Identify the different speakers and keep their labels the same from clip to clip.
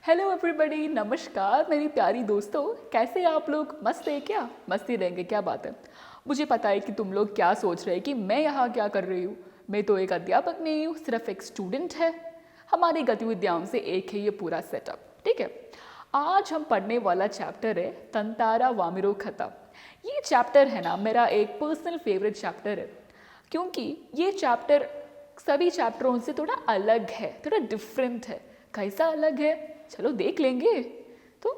Speaker 1: Hello everybody, नमस्कार मेरी प्यारी दोस्तों। कैसे हैं आप लोग? मस्त है क्या? मस्ती रहेंगे, क्या बात है। मुझे पता है कि तुम लोग क्या सोच रहे हैं कि मैं यहाँ क्या कर रही हूँ। मैं तो एक अध्यापक नहीं हूँ, सिर्फ एक स्टूडेंट है। हमारी गतिविधियों से एक है ये पूरा सेटअप, ठीक है। आज हम पढ़ने वाला चैप्टर है तंतारा वामिरो खता। ये चैप्टर है ना, मेरा एक पर्सनल फेवरेट चैप्टर है, क्योंकि ये चैप्टर सभी चैप्टरों से थोड़ा अलग है, थोड़ा डिफरेंट है। कैसा अलग है, चलो देख लेंगे। तो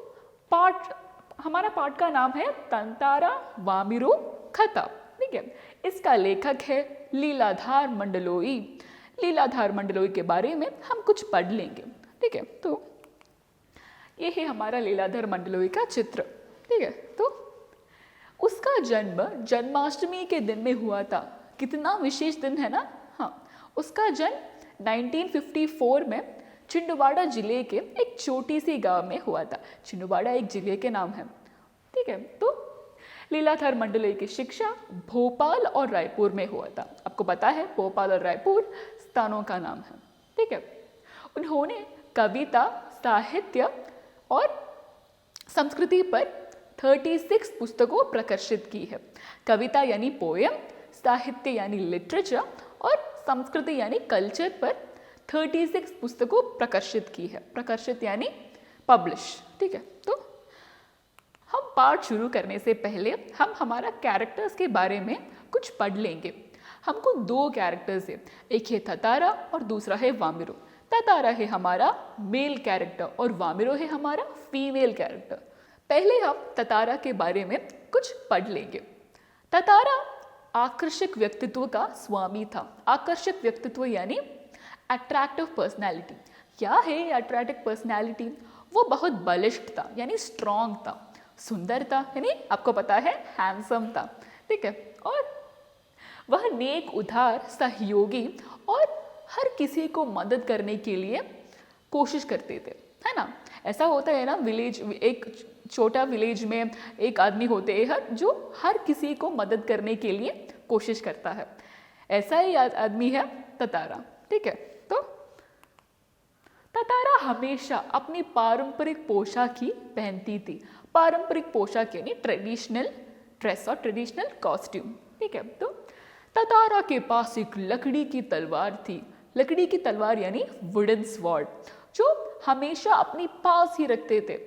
Speaker 1: हमारा पाठ का नाम है तंतारा वामिरो खता, ठीक है। इसका लेखक है लीलाधार मंडलोई। लीलाधार मंडलोई के बारे में हम कुछ पढ़ लेंगे, ठीक है। तो ये है हमारा लीलाधर मंडलोई का चित्र, ठीक है। तो उसका जन्म जन्माष्टमी के दिन में हुआ था। कितना विशेष दिन है ना। हाँ, उसका जन्म 1954 में छिंदवाड़ा जिले के एक छोटी सी गांव में हुआ था। छिंदवाड़ा एक जिले के नाम है, ठीक है। तो लीलाधर मंडलोई की शिक्षा भोपाल और रायपुर में हुआ था। आपको पता है भोपाल और रायपुर स्थानों का नाम है, ठीक है। उन्होंने कविता, साहित्य और संस्कृति पर 36 पुस्तकों प्रकाशित की है। कविता यानी पोएम, साहित्य यानी लिटरेचर और संस्कृति यानी कल्चर पर 36 पुस्तकों प्रकाशित की है। प्रकाशित यानी पब्लिश, ठीक है। तो हम पाठ शुरू करने से पहले हम हमारा कैरेक्टर्स के बारे में कुछ पढ़ लेंगे। हमको दो कैरेक्टर्स है, एक है ततारा और दूसरा है वामिरो। ततारा है हमारा मेल कैरेक्टर और वामिरो है हमारा फीमेल कैरेक्टर। पहले हम ततारा के बारे में कुछ पढ़ लेंगे। ततारा आकर्षक व्यक्तित्व का स्वामी था। आकर्षक व्यक्तित्व यानी अट्रैक्टिव पर्सनैलिटी। क्या है ये अट्रैक्टिव पर्सनैलिटी? वो बहुत बलिष्ठ था यानी स्ट्रॉन्ग था, सुंदर था यानी आपको पता है हैंडसम था, ठीक है। और वह नेक, उदार, सहयोगी और हर किसी को मदद करने के लिए कोशिश करते थे, है ना। ऐसा होता है ना, विलेज, एक छोटा विलेज में एक आदमी होते हैं जो हर किसी को मदद करने के लिए कोशिश करता है। ऐसा ही आदमी है ततारा, ठीक है। तो ततारा हमेशा अपनी पारंपरिक पोशाक ही पहनती थी। पारंपरिक पोशाक यानी ट्रेडिशनल ड्रेस और ट्रेडिशनल कॉस्ट्यूम, ठीक है। तो ततारा के पास एक लकड़ी की तलवार थी। लकड़ी की तलवार यानी वुडन स्वॉर्ड, जो हमेशा अपने पास ही रखते थे।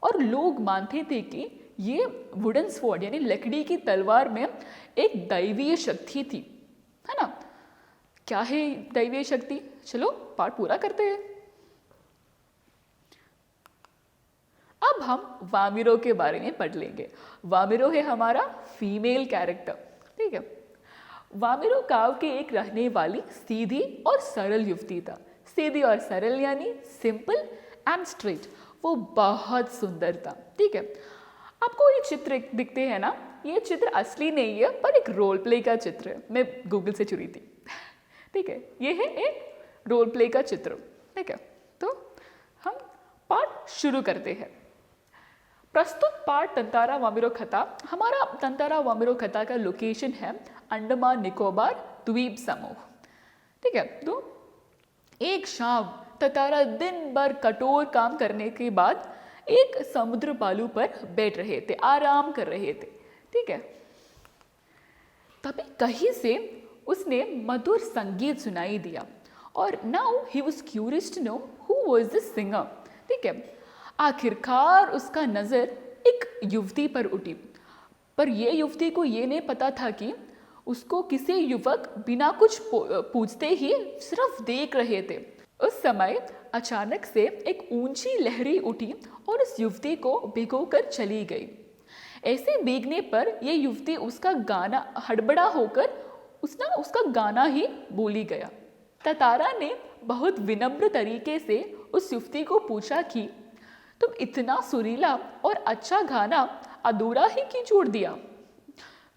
Speaker 1: और लोग मानते थे कि ये वुडन स्वॉर्ड यानी लकड़ी की तलवार में एक दैवीय शक्ति थी, है ना। क्या है दैवीय शक्ति? चलो पाठ पूरा करते हैं। अब हम वामिरो के बारे में पढ़ लेंगे। वामिरो है हमारा फीमेल कैरेक्टर, ठीक है। वामिरो गांव के एक रहने वाली सीधी और सरल युवती था। सीधी और सरल यानी सिंपल एंड स्ट्रेट। वो बहुत सुंदर था, ठीक है। आपको ये चित्र दिखते हैं ना, ये चित्र असली नहीं है पर एक रोल प्ले का चित्र है। मैं गूगल से चुरी थी, ठीक है। ये है एक रोल प्ले का चित्र, ठीक है। तो हम पाठ शुरू करते हैं। प्रस्तुत पाठ तंतारा वामिरो खता। हमारा तंतारा वामिरो खता का लोकेशन है अंडमान निकोबार द्वीप समूह, ठीक है। तो एक शाम ततारा दिन भर कठोर काम करने के बाद एक समुद्र बालू पर बैठ रहे थे, आराम कर रहे थे, ठीक है। तभी कहीं से उसने मधुर संगीत सुनाई दिया और now he was curious to know who was this singer, ठीक है। आखिरकार उसका नजर एक युवती पर उठी, पर यह युवती को ये नहीं पता था कि उसको किसी युवक बिना कुछ पूछते ही सिर्फ देख रहे थे। उस समय अचानक से एक ऊंची लहरी उठी और उस युवती को भिगोकर चली गई। ऐसे भीगने पर यह युवती उसका गाना हड़बड़ा होकर उसका गाना ही बोली गया। ततारा ने बहुत विनम्र तरीके से उस युवती को पूछा कि तुम इतना सुरीला और अच्छा गाना अधूरा ही क्यों छोड़ दिया?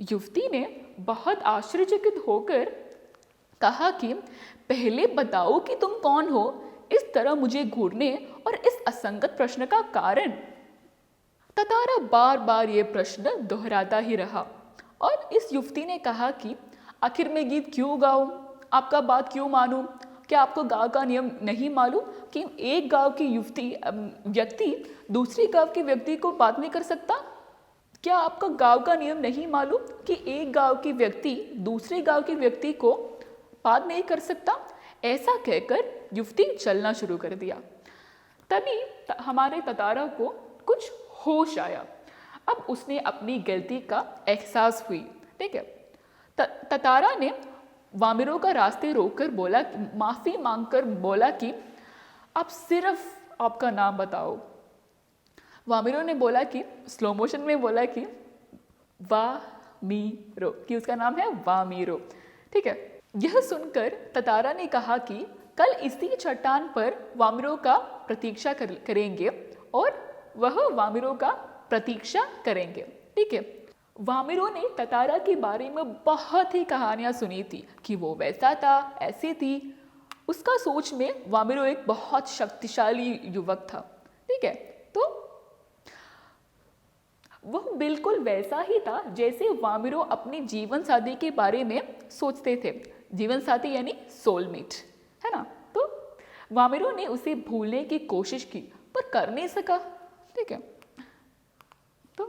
Speaker 1: युवती ने बहुत आश्चर्यचकित होकर कहा कि पहले बताओ कि तुम कौन हो, इस तरह मुझे घूरने और इस असंगत प्रश्न का कारण। ततारा बार बार ये प्रश्न दोहराता ही रहा और इस युवती ने कहा कि आखिर मैं गीत क्यों गाऊं, आपका बात क्यों मानूं, क्या आपको गांव का नियम नहीं मालूम कि एक गांव की व्यक्ति दूसरे गांव के व्यक्ति को बात नहीं कर सकता? क्या आपको गांव का नियम नहीं मालूम कि एक गांव की व्यक्ति दूसरे गांव के व्यक्ति को बात नहीं कर सकता? ऐसा कहकर युवती चलना शुरू कर दिया। तभी हमारे ततारा को कुछ होश आया। अब उसने अपनी गलती का एहसास हुई। ठीक है, ततारा ने वामिरों का रास्ते रोककर बोला, माफी मांगकर बोला कि आप सिर्फ आपका नाम बताओ। वामिरों ने बोला कि स्लो मोशन में बोला कि वामीरो, कि उसका नाम है वामीरो। ठीक है, यह सुनकर ततारा ने कहा कि कल इसी चट्टान पर वामिरों का प्रतीक्षा करेंगे और वह वामिरों का प्रतीक्षा करेंगे। ठीक है, वामिरों ने ततारा के बारे में बहुत ही कहानियां सुनी थी कि वो वैसा था, ऐसी थी। उसका सोच में वामिरो एक बहुत शक्तिशाली युवक था। ठीक है, तो वह बिल्कुल वैसा ही था जैसे वामिरो अपने जीवन साथी के बारे में सोचते थे। जीवन साथी यानी सोलमेट, है ना। तो वामिरो ने उसे भूलने की कोशिश की पर कर नहीं सका। ठीक है, तो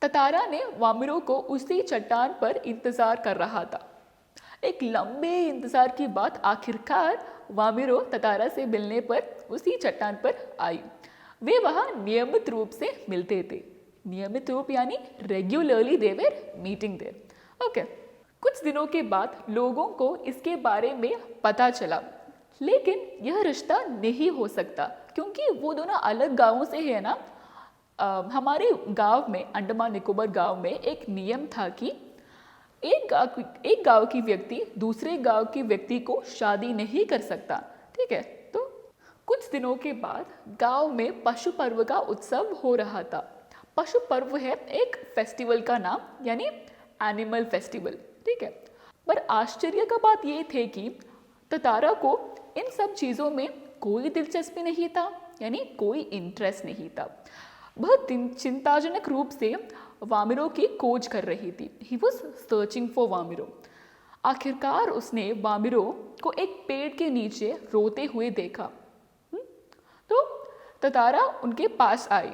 Speaker 1: ततारा ने वामिरो को उसी चट्टान पर इंतजार कर रहा था। एक लंबे इंतजार के बाद आखिरकार वामिरो ततारा से मिलने पर उसी चट्टान पर आई। वे वहां नियमित रूप से मिलते थे। नियमित रूप यानी regularly they were meeting there. Okay, कुछ दिनों के बाद लोगों को इसके बारे में पता चला, लेकिन यह रिश्ता नहीं हो सकता क्योंकि वो दोनों अलग गांवों से है ना। हमारे गांव में, अंडमान निकोबार गांव में एक नियम था कि एक गांव की व्यक्ति दूसरे गांव की व्यक्ति को शादी नहीं कर सकता। ठीक है, तो कुछ दिनों के बाद गांव में पशु पर्व का उत्सव हो रहा था। पशु पर्व है एक फेस्टिवल का नाम, यानी एनिमल फेस्टिवल। ठीक है, पर आश्चर्य का बात ये थे कि ततारा को इन सब चीज़ों में कोई दिलचस्पी नहीं था, यानी कोई इंटरेस्ट नहीं था। वह चिंताजनक रूप से वामिरो की खोज कर रही थी। He was searching for Vamiro. आखिरकार उसने वामिरो को एक पेड़ के नीचे रोते हुए देखा। तो ततारा उनके पास आई।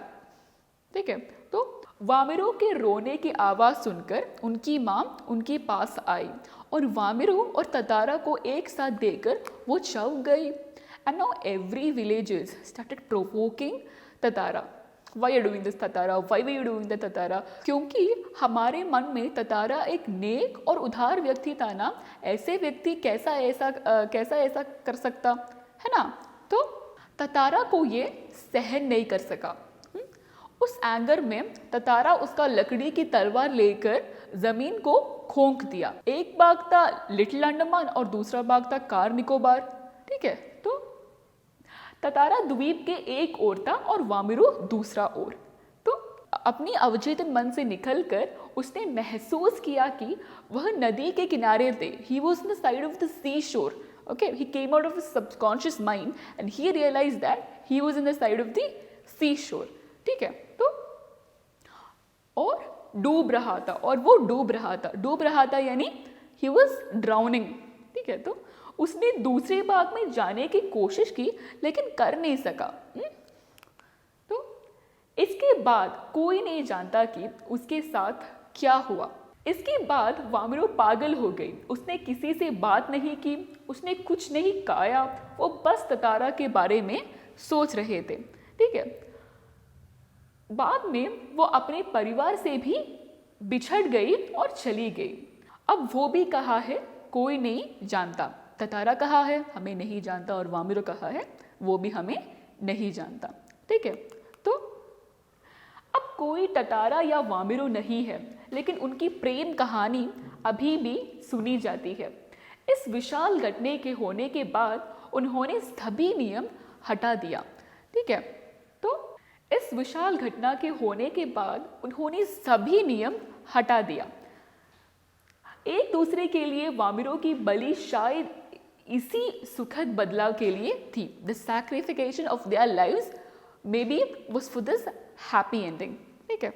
Speaker 1: ठीक है, तो वामिरो के रोने की आवाज़ सुनकर उनकी माँ उनके पास आई और वामिरो और ततारा को एक साथ देखकर वो चौंक गई। And now every villagers started provoking Tatara. Why are doing this Tatara, why we are doing the Tatara? क्योंकि हमारे मन में ततारा एक नेक और उदार व्यक्ति था ना। ऐसे व्यक्ति कैसा ऐसा कर सकता है ना। तो ततारा को ये सहन नहीं कर सका। उस एंगर में ततारा उसका लकड़ी की तलवार लेकर जमीन को खोंक दिया। एक बाग था लिटिल अंडमान और दूसरा बाग था कार निकोबार। ठीक है, तो ततारा द्वीप के एक ओर था और वामिरो दूसरा ओर। तो अपनी अवचेतन मन से निकलकर उसने महसूस किया कि वह नदी के किनारे थे। He was on the side of the sea shore. Okay, he came out of his subconscious mind and he realised that he was in the side of the sea shore. ठीक है, तो और डूब रहा था, और वो डूब रहा था यानी ही वॉज ड्राउनिंग। ठीक है, तो उसने दूसरे बाग में जाने की कोशिश की लेकिन कर नहीं सका। तो इसके बाद कोई नहीं जानता कि उसके साथ क्या हुआ। इसके बाद वामिरो पागल हो गई। उसने किसी से बात नहीं की, उसने कुछ नहीं खाया, वो बस ततारा के बारे में सोच रहे थे। ठीक है, बाद में वो अपने परिवार से भी बिछड़ गई और चली गई। अब वो भी कहा है कोई नहीं जानता। ततारा कहा है हमें नहीं जानता और वामिरो कहा है वो भी हमें नहीं जानता। ठीक है, तो अब कोई ततारा या वामिरो नहीं है, लेकिन उनकी प्रेम कहानी अभी भी सुनी जाती है। इस विशाल घटने के होने के बाद उन्होंने सभी नियम हटा दिया। ठीक है, तो इस विशाल घटना के होने के बाद उन्होंने सभी नियम हटा दिया। एक दूसरे के लिए वामिरो की बलि शायद इसी सुखद बदलाव के लिए थी। The sacrification of their lives maybe was for this happy ending. ठीक है,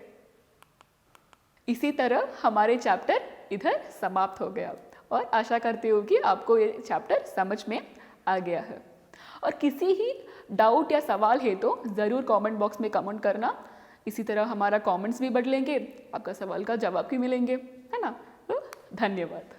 Speaker 1: इसी तरह हमारे चैप्टर इधर समाप्त हो गया और आशा करती हूँ कि आपको ये चैप्टर समझ में आ गया है। और किसी ही डाउट या सवाल है तो ज़रूर कमेंट बॉक्स में कमेंट करना। इसी तरह हमारा कमेंट्स भी बढ़ लेंगे, आपका सवाल का जवाब भी मिलेंगे, है ना। तो धन्यवाद।